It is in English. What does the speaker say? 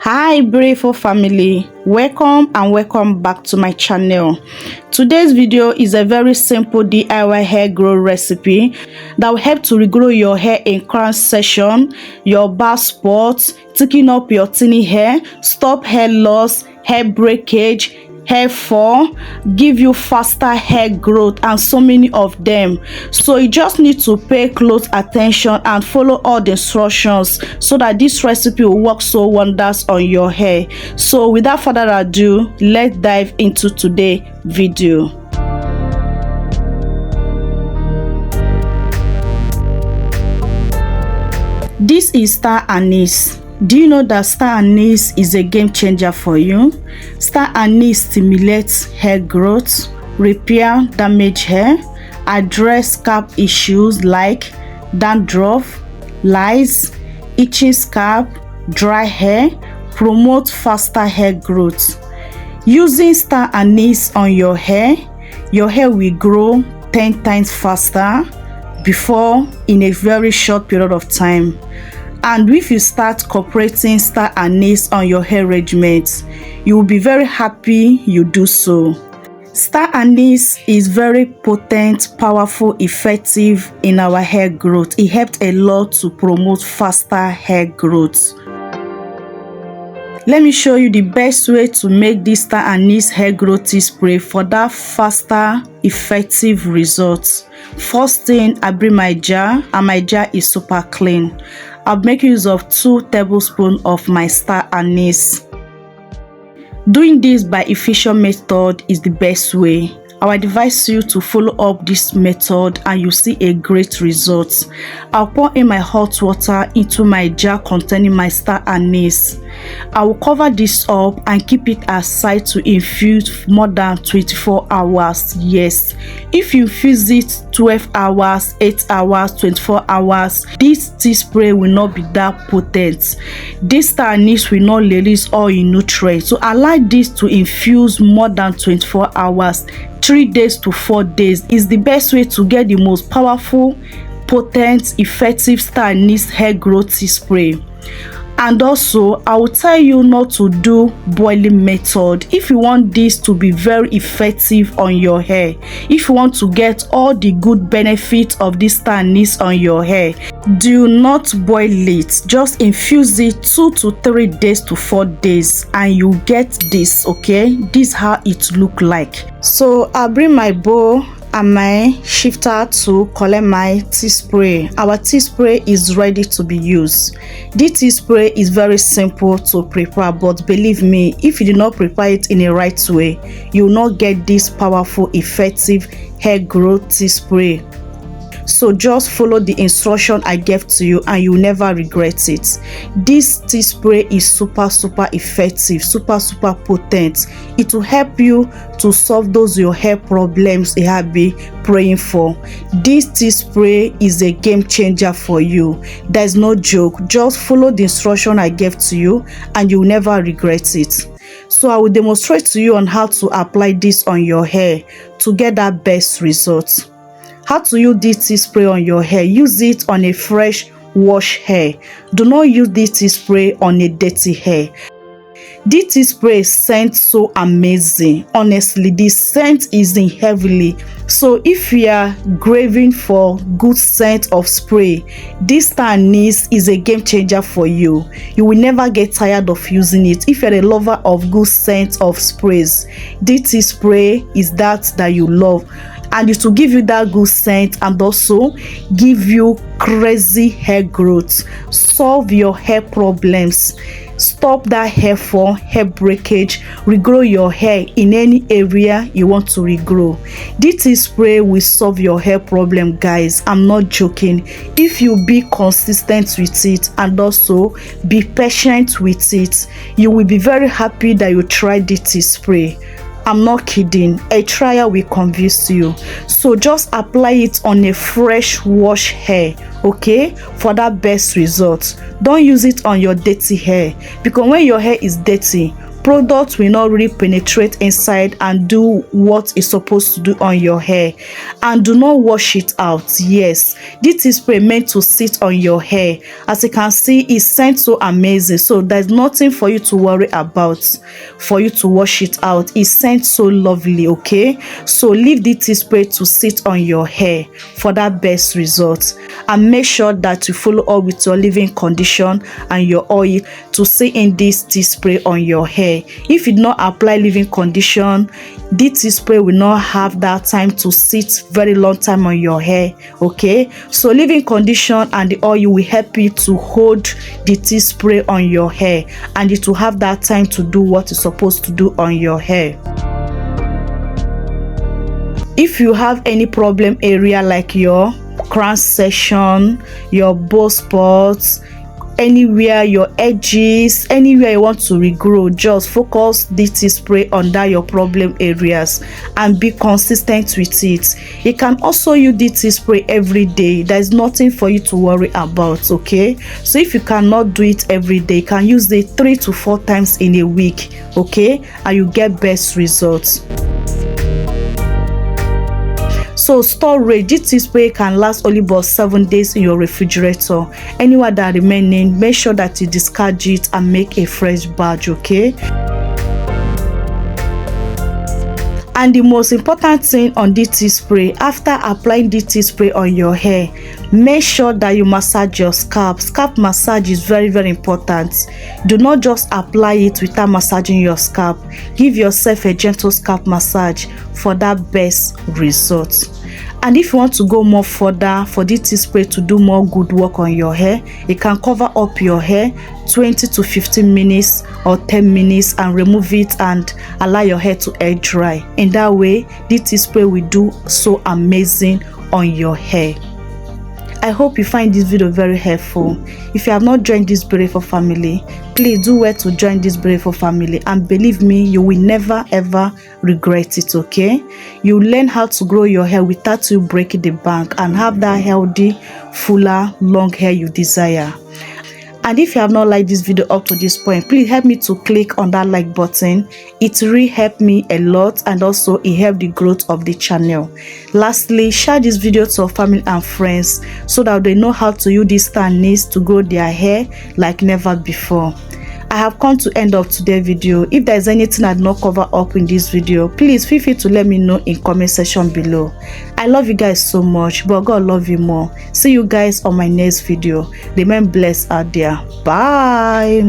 Hi beautiful family, welcome back to my channel. Today's video is a very simple DIY hair grow recipe that will help to regrow your hair in crown section, your bald spots, thicken up your thinning hair, stop hair loss, hair breakage, hair fall, give you faster hair growth, and so many of them. So you just need to pay close attention and follow all the instructions so that this recipe will work so wonders on your hair. So without further ado, let's dive into today's video. This is star anise. Do you know that star anise is a game changer for you? Star anise stimulates hair growth, repair damaged hair, address scalp issues like dandruff, lice, itching scalp, dry hair, promote faster hair growth. Using star anise on your hair will grow 10 times faster before in a very short period of time. And if you start incorporating star anise on your hair regimen, you will be very happy you do so. Star anise is very potent, powerful, effective in our hair growth. It helps a lot to promote faster hair growth. Let me show you the best way to make this star anise hair growth tea spray for that faster, effective results. First thing, I bring my jar, and my jar is super clean. I'll make use of 2 tablespoons of my star anise. Doing this by efficient method is the best way. I would advise you to follow up this method and you see a great result. I'll pour in my hot water into my jar containing my star anise. I will cover this up and keep it aside to infuse more than 24 hours. Yes, if you infuse it 12 hours, 8 hours, 24 hours, this tea spray will not be that potent. This star anise will not release all your nutrients. So allow this to infuse more than 24 hours. 3 days to 4 days is the best way to get the most powerful, potent, effective star anise hair growth tea spray. And also, I will tell you not to do boiling method if you want this to be very effective on your hair. If you want to get all the good benefits of this star anise on your hair, do not boil it. Just infuse it 2 to 3 days to 4 days and you get this. Okay, this is how it look like. So I'll bring my bowl and my shifter to collect my tea spray. Our tea spray is ready to be used. This tea spray is very simple to prepare, but believe me, if you do not prepare it in a right way, you will not get this powerful, effective hair growth tea spray. So just follow the instruction I gave to you and you'll never regret it. This tea spray is super effective, super potent. It will help you to solve those your hair problems you have been praying for. This tea spray is a game changer for you. There's no joke. Just follow the instruction I gave to you and you'll never regret it. So I will demonstrate to you on how to apply this on your hair to get that best result. How to use this tea spray on your hair? Use it on a fresh wash hair. Do not use this tea spray on a dirty hair. This tea spray scent so amazing. Honestly, this scent is in heavily. So if you are craving for good scent of spray, this star anise is a game changer for you. You will never get tired of using it. If you're a lover of good scent of sprays, this tea spray is that you love. And it will give you that good scent and also give you crazy hair growth, solve your hair problems, stop that hair fall, hair breakage, regrow your hair in any area you want to regrow. This spray will solve your hair problem, guys. I'm not joking. If you be consistent with it and also be patient with it, you will be very happy that you tried this spray. I'm not kidding. A trial will convince you. So just apply it on a fresh wash hair, okay, for that best result. Don't use it on your dirty hair, because when your hair is dirty, product will not really penetrate inside and do what it's supposed to do on your hair. And do not wash it out. Yes, this is spray meant to sit on your hair. As you can see, it scents so amazing, so there's nothing for you to worry about for you to wash it out. It scents so lovely. Okay, so leave the tea spray to sit on your hair for that best result, and make sure that you follow up with your leave-in condition and your oil to see in this tea spray on your hair. If you do not apply leave-in condition, this tea spray will not have that time to sit very long time on your hair. Okay, so leave-in condition and the oil will help you to hold the tea spray on your hair, and it will have that time to do what it's supposed to do on your hair. If you have any problem area like your crown section, your bald spots, anywhere, your edges, anywhere you want to regrow, just focus this tea spray under your problem areas and be consistent with it. You can also use this tea spray every day. There is nothing for you to worry about. Okay, so if you cannot do it every day, you can use it 3 to 4 times in a week. Okay, and you get best results. So storage, this tea spray can last only about 7 days in your refrigerator. Anywhere that remaining, make sure that you discard it and make a fresh batch. Okay, and the most important thing on this tea spray, after applying this tea spray on your hair, make sure that you massage your scalp. Scalp massage is very, very important. Do not just apply it without massaging your scalp. Give yourself a gentle scalp massage for that best result. And if you want to go more further for this tea spray to do more good work on your hair, you can cover up your hair 20 to 15 minutes or 10 minutes and remove it and allow your hair to air dry. In that way, this tea spray will do so amazing on your hair. I hope you find this video very helpful. If you have not joined this beautiful family, please do well to join this beautiful family, and believe me, you will never ever regret it. Okay, you learn how to grow your hair without you breaking the bank and have that healthy, fuller, long hair you desire. And if you have not liked this video up to this point, please help me to click on that like button. It really helped me a lot, and also it helped the growth of the channel. Lastly, share this video to your family and friends so that they know how to use this star anise to grow their hair like never before. I have come to end of today's video. If there is anything I did not cover up in this video, please feel free to let me know in comment section below. I love you guys so much, but God love you more. See you guys on my next video. Remain blessed out there. Bye.